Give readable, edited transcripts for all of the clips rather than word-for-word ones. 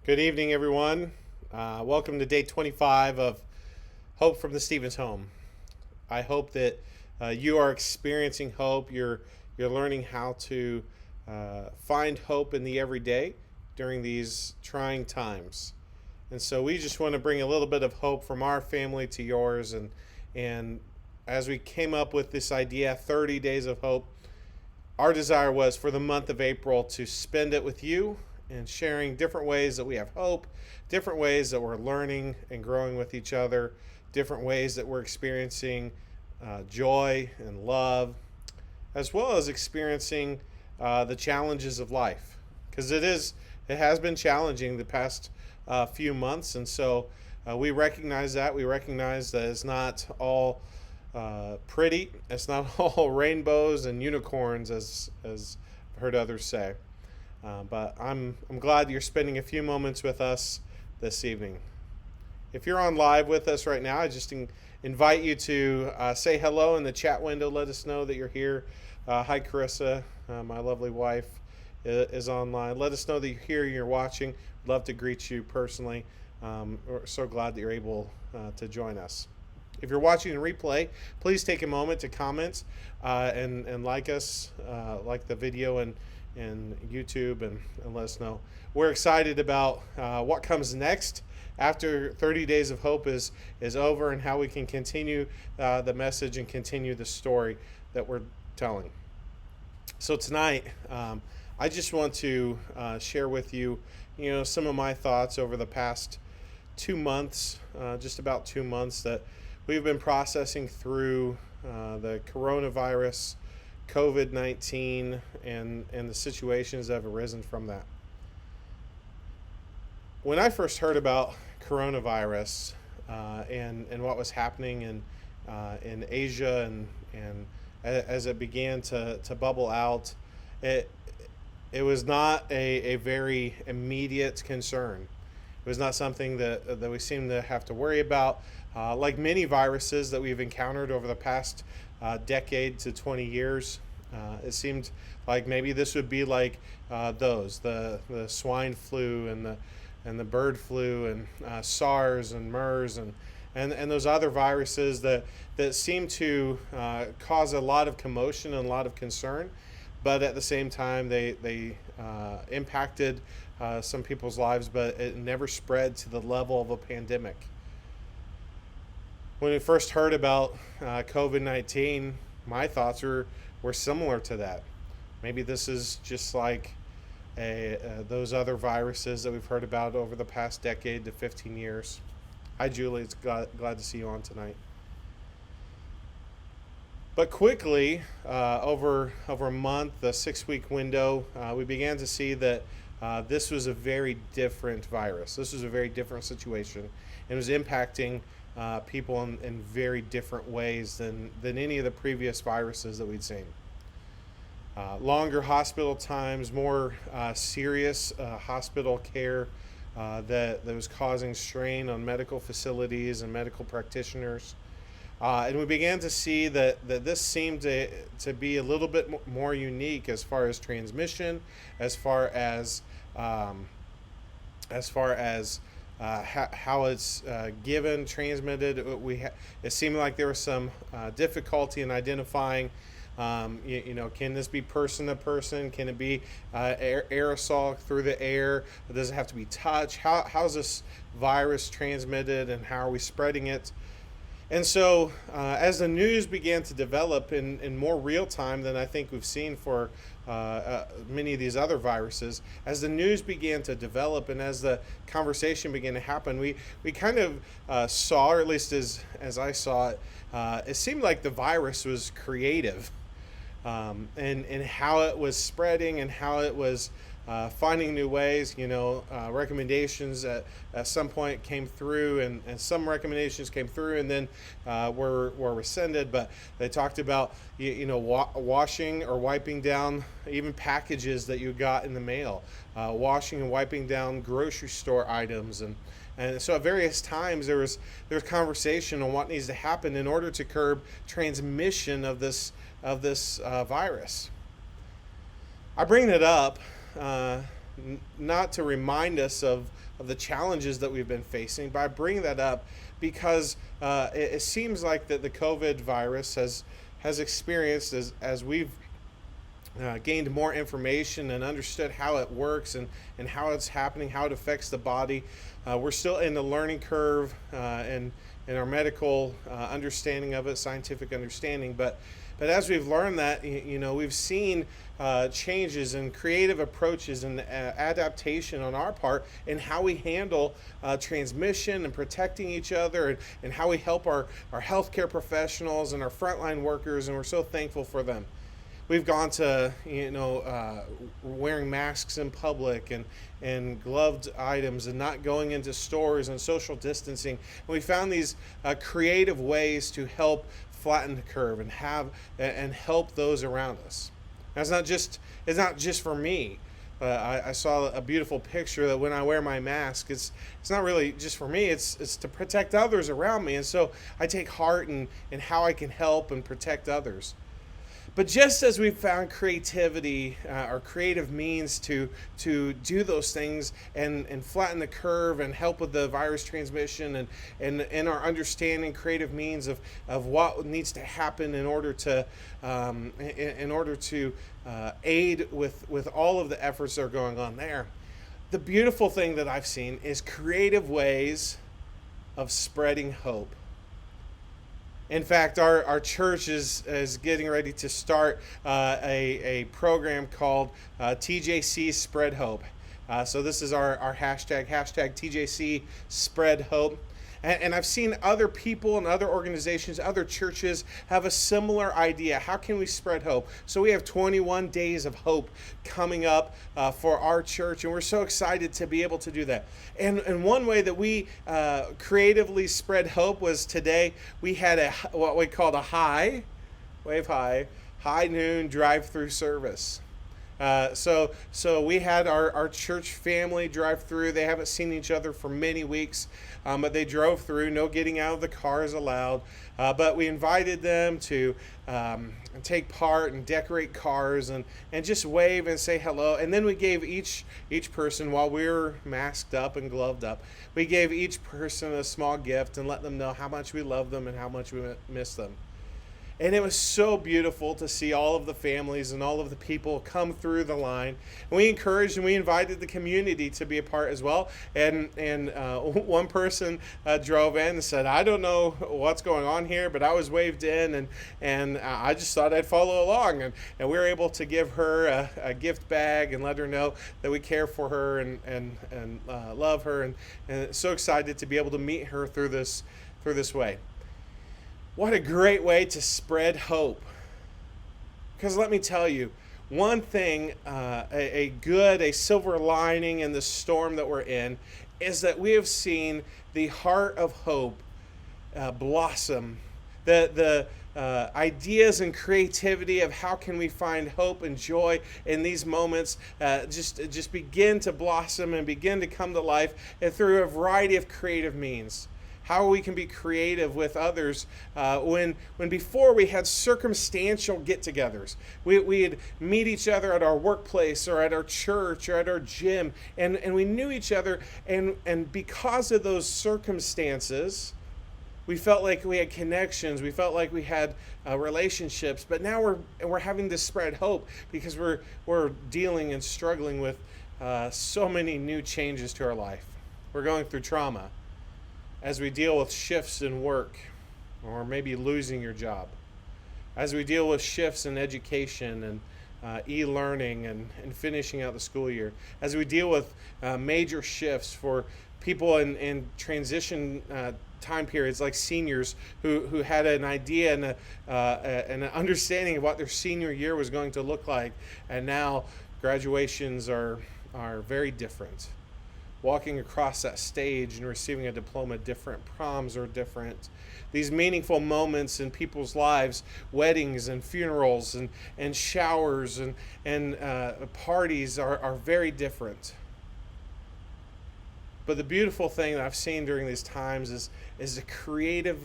Good evening, everyone. Welcome to day 25 of Hope from the Stevens Home. I hope that you are experiencing hope. You're learning how to find hope in the everyday during these trying times. And so we just want to bring a little bit of hope from our family to yours. And as we came up with this idea, 30 days of hope, our desire was for the month of April to spend it with you and sharing different ways that we have hope, different ways that we're learning and growing with each other, different ways that we're experiencing joy and love, as well as experiencing the challenges of life. Because it has been challenging the past few months, and so we recognize that. We recognize that it's not all pretty. It's not all rainbows and unicorns, as I've heard others say. But I'm glad you're spending a few moments with us this evening. If you're on live with us right now, I just invite you to say hello in the chat window. Let us know that you're here. Hi, Carissa, my lovely wife, is online. Let us know that you're here, you're watching. We'd love to greet you personally. We're so glad that you're able to join us. If you're watching a replay, please take a moment to comment and like us, like the video and YouTube, and let us know. We're excited about what comes next after 30 Days of Hope is over, and how we can continue the message and continue the story that we're telling. So tonight, I just want to share with you, some of my thoughts over the past 2 months, just about 2 months that we've been processing through the coronavirus, COVID-19, and the situations that have arisen from that. When I first heard about coronavirus and what was happening in Asia and as it began to bubble out, it was not a very immediate concern. It was not something that we seem to have to worry about. Like many viruses that we've encountered over the past decade to 20 years, it seemed like maybe this would be like the swine flu and the bird flu and SARS and MERS and those other viruses that seem to cause a lot of commotion and a lot of concern, but at the same time they impacted some people's lives, but it never spread to the level of a pandemic. When we first heard about COVID-19, my thoughts were similar to that. Maybe this is just like those other viruses that we've heard about over the past decade to 15 years. Hi, Julie. It's glad to see you on tonight. But quickly, over a month, a 6-week window, we began to see that this was a very different virus. This was a very different situation. It was impacting people in very different ways than any of the previous viruses that we'd seen. Longer hospital times, more serious hospital care that was causing strain on medical facilities and medical practitioners. And we began to see that this seemed to be a little bit more unique as far as transmission, as far as how it's given, transmitted. It seemed like there was some difficulty in identifying. Can this be person to person? Can it be aerosol through the air? Does it have to be touch? How is this virus transmitted, and how are we spreading it? And so as the news began to develop in more real time than I think we've seen for many of these other viruses, as the news began to develop and as the conversation began to happen, we kind of saw, or at least as I saw it, it seemed like the virus was creative and how it was spreading and how it was finding new ways. Recommendations at some point came through, and some recommendations came through and then were rescinded. But they talked about washing or wiping down even packages that you got in the mail, washing and wiping down grocery store items, and so at various times there was conversation on what needs to happen in order to curb transmission of this virus. I bring that up not to remind us of the challenges that we've been facing, but I bring that up because it seems like that the COVID virus has experienced, as we've gained more information and understood how it works and how it's happening, how it affects the body. We're still in the learning curve and in our medical understanding of it, scientific understanding. But as we've learned that, we've seen changes and creative approaches and adaptation on our part in how we handle transmission and protecting each other, and how we help our healthcare professionals and our frontline workers, and we're so thankful for them. We've gone to, wearing masks in public and gloved items and not going into stores and social distancing. And we found these creative ways to help flatten the curve and help those around us. It's not just for me. I saw a beautiful picture that when I wear my mask, it's not really just for me. It's to protect others around me. And so I take heart in how I can help and protect others. But just as we've found creativity or creative means to do those things and flatten the curve and help with the virus transmission and our understanding creative means of what needs to happen in order to aid with all of the efforts that are going on there, the beautiful thing that I've seen is creative ways of spreading hope. In fact, our church is getting ready to start a program called TJC Spread Hope. So this is our hashtag TJC Spread Hope. And I've seen other people and other organizations, other churches have a similar idea. How can we spread hope? So we have 21 days of hope coming up for our church, and we're so excited to be able to do that. And one way that we creatively spread hope was today we had what we called a high noon drive-through service. So we had our church family drive through. They haven't seen each other for many weeks, but they drove through. No getting out of the cars allowed. But we invited them to take part and decorate cars and just wave and say hello. And then we gave each person, while we were masked up and gloved up, we gave each person a small gift and let them know how much we love them and how much we miss them. And it was so beautiful to see all of the families and all of the people come through the line. And we encouraged and we invited the community to be a part as well. And one person drove in and said, "I don't know what's going on here, but I was waved in and I just thought I'd follow along." And we were able to give her a gift bag and let her know that we care for her and love her. And so excited to be able to meet her through this way. What a great way to spread hope. Because let me tell you, one thing, a silver lining in the storm that we're in, is that we have seen the heart of hope blossom. The ideas and creativity of how can we find hope and joy in these moments just begin to blossom and begin to come to life through a variety of creative means. How we can be creative with others when before we had circumstantial get-togethers. We'd meet each other at our workplace or at our church or at our gym, and we knew each other, and because of those circumstances, we felt like we had connections. We felt like we had relationships. But now we're having to spread hope because we're dealing and struggling with so many new changes to our life. We're going through trauma as we deal with shifts in work, or maybe losing your job, as we deal with shifts in education and e-learning and finishing out the school year, as we deal with major shifts for people in transition time periods like seniors who had an idea and an understanding of what their senior year was going to look like, and now graduations are very different. Walking across that stage and receiving a diploma different. Proms are different. These meaningful moments in people's lives, weddings and funerals and showers and parties are very different. But the beautiful thing that I've seen during these times is a creative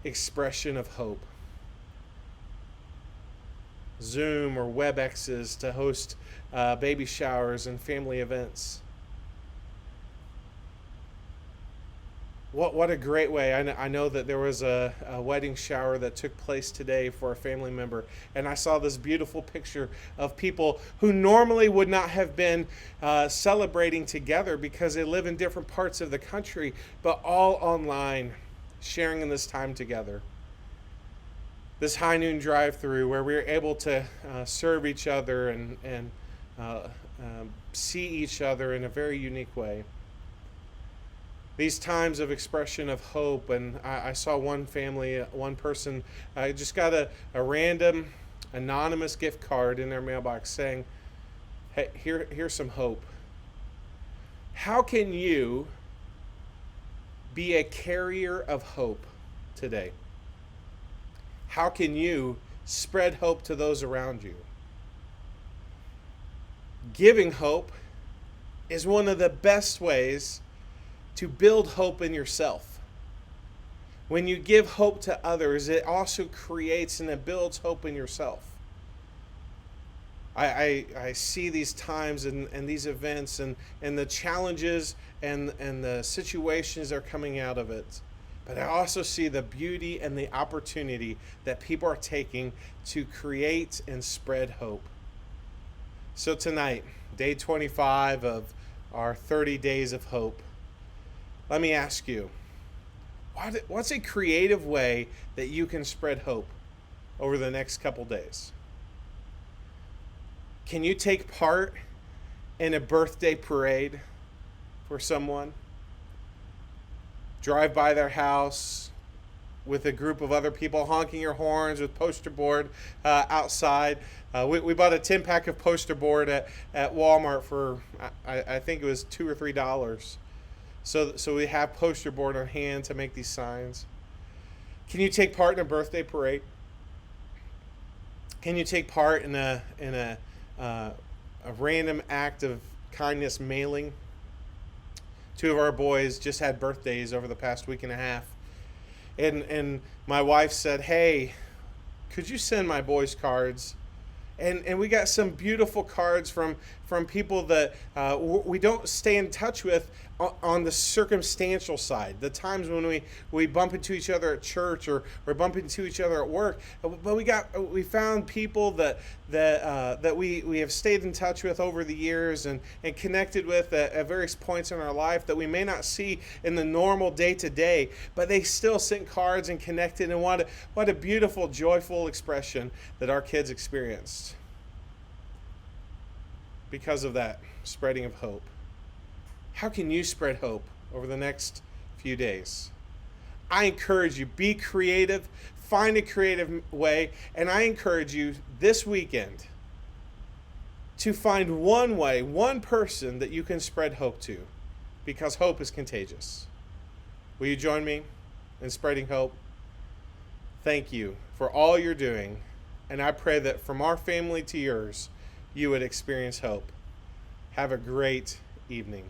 expression of hope. Zoom or WebExes to host baby showers and family events. What a great way. I know that there was a wedding shower that took place today for a family member, and I saw this beautiful picture of people who normally would not have been celebrating together because they live in different parts of the country, but all online, sharing in this time together. This high noon drive-through where we were able to serve each other and see each other in a very unique way. These times of expression of hope, and I saw one family, one person just got a random anonymous gift card in their mailbox saying, hey, here's some hope. How can you be a carrier of hope today? How can you spread hope to those around you? Giving hope is one of the best ways to build hope in yourself. When you give hope to others, it also creates and it builds hope in yourself. I see these times and these events and the challenges and the situations that are coming out of it. But I also see the beauty and the opportunity that people are taking to create and spread hope. So tonight, day 25 of our 30 days of hope, let me ask you, what's a creative way that you can spread hope over the next couple days? Can you take part in a birthday parade for someone? Drive by their house with a group of other people honking your horns with poster board outside. We bought a 10-pack of poster board at Walmart for, I think it was $2 or $3. So we have poster board on hand to make these signs. Can you take part in a birthday parade? Can you take part in a random act of kindness mailing? Two of our boys just had birthdays over the past week and a half. And my wife said, hey, could you send my boys cards? And we got some beautiful cards from people that we don't stay in touch with on the circumstantial side, the times when we bump into each other at church or bump into each other at work. But we found people that we have stayed in touch with over the years and connected with at various points in our life that we may not see in the normal day-to-day, but they still sent cards and connected, and what a beautiful, joyful expression that our kids experienced because of that spreading of hope. How can you spread hope over the next few days? I encourage you, be creative, find a creative way, and I encourage you this weekend to find one way, one person that you can spread hope to, because hope is contagious. Will you join me in spreading hope? Thank you for all you're doing, and I pray that from our family to yours, you would experience hope. Have a great evening.